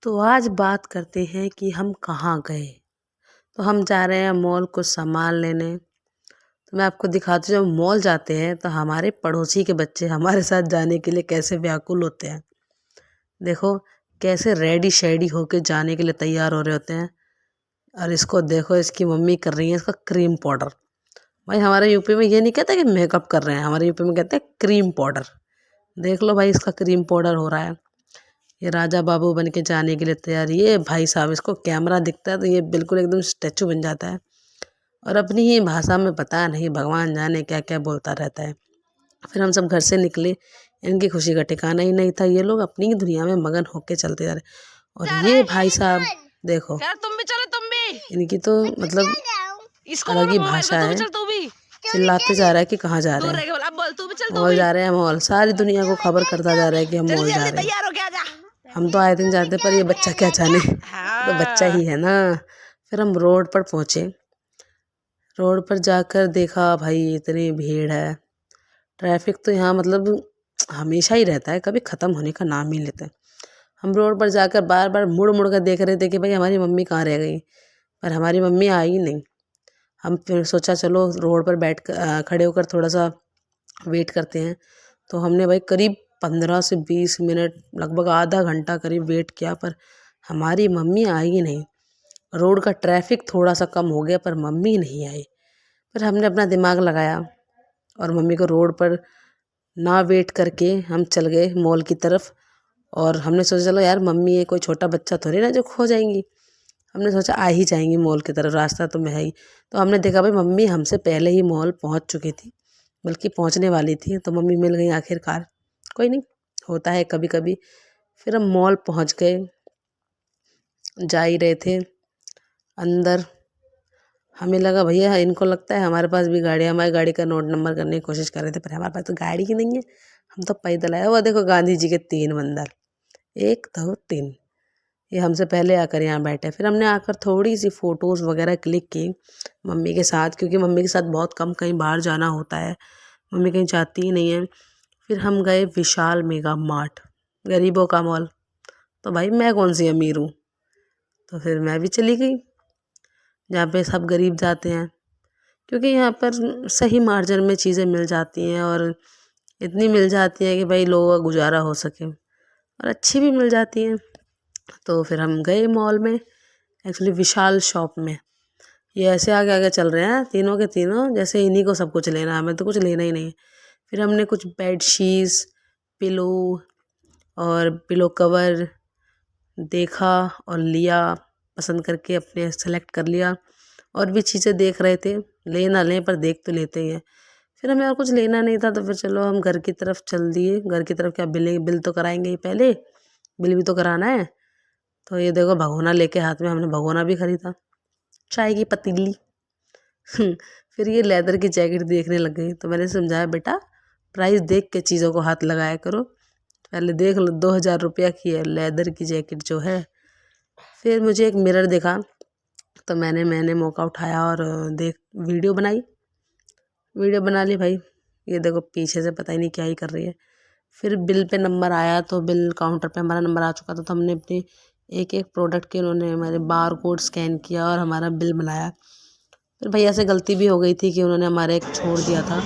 तो आज बात करते हैं कि हम कहाँ गए। तो हम जा रहे हैं मॉल कुछ सामान लेने। तो मैं आपको दिखाती हूँ, जब मॉल जाते हैं तो हमारे पड़ोसी के बच्चे हमारे साथ जाने के लिए कैसे व्याकुल होते हैं। देखो कैसे रेडी शेडी होके जाने के लिए तैयार हो रहे होते हैं। और इसको देखो, इसकी मम्मी कर रही है इसका क्रीम पाउडर। भाई हमारे यूपी में ये नहीं कहते कि मेकअप कर रहे हैं, हमारे यूपी में कहते हैं क्रीम पाउडर। देख लो भाई, इसका क्रीम पाउडर हो रहा है। ये राजा बाबू बन के जाने के लिए तैयार। ये भाई साहब, इसको कैमरा दिखता है तो ये बिल्कुल एकदम स्टैचू बन जाता है और अपनी ही भाषा में पता नहीं भगवान जाने क्या क्या बोलता रहता है। फिर हम सब घर से निकले, इनकी खुशी का ठिकाना ही नहीं था। ये लोग अपनी ही दुनिया में मगन होके चलते जा रहे। और ये भाई साहब देखो, तुम भी चलो, तुम भी इनकी तो मतलब इसको अलग ही बोलो भाषा मोबाइल है। पे, तू भी चिल्लाते जा रहा है कि कहाँ जा रहे दूर हैं। रह के बोल, अब बोल तू भी चल, तू मॉल भी जा रहे हैं, मॉल। सारी दुनिया को खबर करता जा रहा है कि हम मॉल जल्दी जा जल्दी रहे हैं। तैयार हो के आ जा। हम तो आए दिन जाते, पर ये बच्चा क्या जाने, तो बच्चा ही है ना। फिर हम रोड पर पहुँचे। रोड पर जाकर देखा भाई इतनी भीड़ है। ट्रैफिक तो यहाँ मतलब हमेशा ही रहता है, कभी ख़त्म होने का नाम ही लेते हैं। हम रोड पर जाकर बार बार मुड़ मुड़ कर देख रहे थे कि भाई हमारी मम्मी कहाँ रह गई, पर हमारी मम्मी आई नहीं। हम फिर सोचा चलो रोड पर खड़े होकर थोड़ा सा वेट करते हैं। तो हमने भाई करीब 15 से 20 मिनट, लगभग आधा घंटा करीब वेट किया, पर हमारी मम्मी आई ही नहीं। रोड का ट्रैफिक थोड़ा सा कम हो गया पर मम्मी नहीं आई। फिर हमने अपना दिमाग लगाया और मम्मी को रोड पर ना वेट करके हम चल गए मॉल की तरफ। और हमने सोचा चलो यार, मम्मी है, कोई छोटा बच्चा थोड़ी ना जो खो जाएंगी। हमने सोचा आ ही जाएंगी मॉल की तरफ, रास्ता तो में है ही। तो हमने देखा भाई मम्मी हमसे पहले ही मॉल पहुंच चुकी थी, बल्कि पहुंचने वाली थी। तो मम्मी मिल गई आखिरकार। कोई नहीं, होता है कभी कभी। फिर हम मॉल पहुंच गए, जा ही रहे थे अंदर। हमें लगा भैया इनको लगता है हमारे पास भी गाड़ी है, हमारी गाड़ी का नोट नंबर करने की कोशिश कर रहे थे, पर हमारे पास तो गाड़ी ही नहीं है। हम तो पैदल आए। वो देखो गांधी जी के 3 बंदर, 1 2 3, ये हमसे पहले आकर यहाँ बैठे। फिर हमने आकर थोड़ी सी फ़ोटोज़ वगैरह क्लिक की मम्मी के साथ, क्योंकि मम्मी के साथ बहुत कम कहीं बाहर जाना होता है, मम्मी कहीं जाती ही नहीं है। फिर हम गए विशाल मेगा मार्ट, गरीबों का मॉल। तो भाई मैं कौन सी अमीर हूँ, तो फिर मैं भी चली गई जहाँ पे सब गरीब जाते हैं, क्योंकि यहाँ पर सही मार्जिन में चीज़ें मिल जाती हैं और इतनी मिल जाती हैं कि भाई लोगों का गुजारा हो सके, और अच्छी भी मिल जाती हैं। तो फिर हम गए मॉल में, एक्चुअली विशाल शॉप में। ये ऐसे आगे आगे चल रहे हैं तीनों के तीनों, जैसे इन्हीं को सब कुछ लेना है, हमें तो कुछ लेना ही नहीं है। फिर हमने कुछ बेड शीट्स, पिलो और पिलो कवर देखा और लिया, पसंद करके अपने सेलेक्ट कर लिया। और भी चीज़ें देख रहे थे, ले ना लें पर देख तो लेते ही हैं। फिर हमें और कुछ लेना नहीं था, तो फिर चलो हम घर की तरफ चल दिए। घर की तरफ क्या, बिल तो कराएंगे ही, पहले बिल भी तो कराना है। तो ये देखो भगोना लेके हाथ में, हमने भगोना भी खरीदा, चाय की पतीली। फिर ये लेदर की जैकेट देखने लग गई। तो मैंने समझाया बेटा प्राइस देख के चीज़ों को हाथ लगाया करो, पहले देख लो 2000 रुपया की है लेदर की जैकेट जो है। फिर मुझे एक मिरर दिखा, तो मैंने मौका उठाया और वीडियो बना ली भाई। ये देखो पीछे से पता ही नहीं क्या ही कर रही है। फिर बिल पे नंबर आया, तो बिल काउंटर पे हमारा नंबर आ चुका था। तो हमने अपने एक एक प्रोडक्ट के उन्होंने हमारे बार कोड स्कैन किया और हमारा बिल बनाया। फिर भैया से गलती भी हो गई थी कि उन्होंने हमारे एक छोड़ दिया था।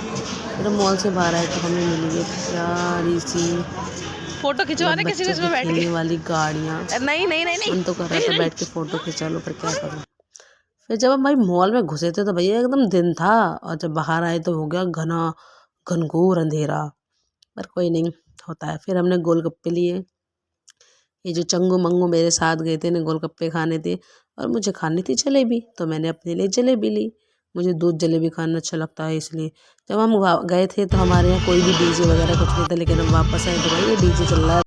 फिर मॉल से बाहर आए तो हमें मिली एक प्यारी सी फोटो खिंचवाने किसी बच्चों की में बैठ खेलने गए। वाली गाड़ियाँ। नहीं मन तो कर रहा था बैठ के फ़ोटो खिंचा लो, पर क्या करूँ। फिर जब हम भाई मॉल में घुसे थे तो भैया एकदम दिन था, और जब बाहर आए तो हो गया घना घनघोर अंधेरा, पर कोई नहीं, होता है। फिर हमने गोलगप्पे लिए। ये जो चंगू मंगू मेरे साथ गए थे, इन्हें गोलगप्पे खाने थे और मुझे खानी थी जलेबी, तो मैंने अपने लिए जलेबी ली। मुझे दूध जलेबी खाना अच्छा लगता है, इसलिए जब हम गए थे तो हमारे यहाँ कोई भी डीजे वगैरह कुछ नहीं था। लेकिन हम वापस आए तो भाई ये डीजे चल रहा है।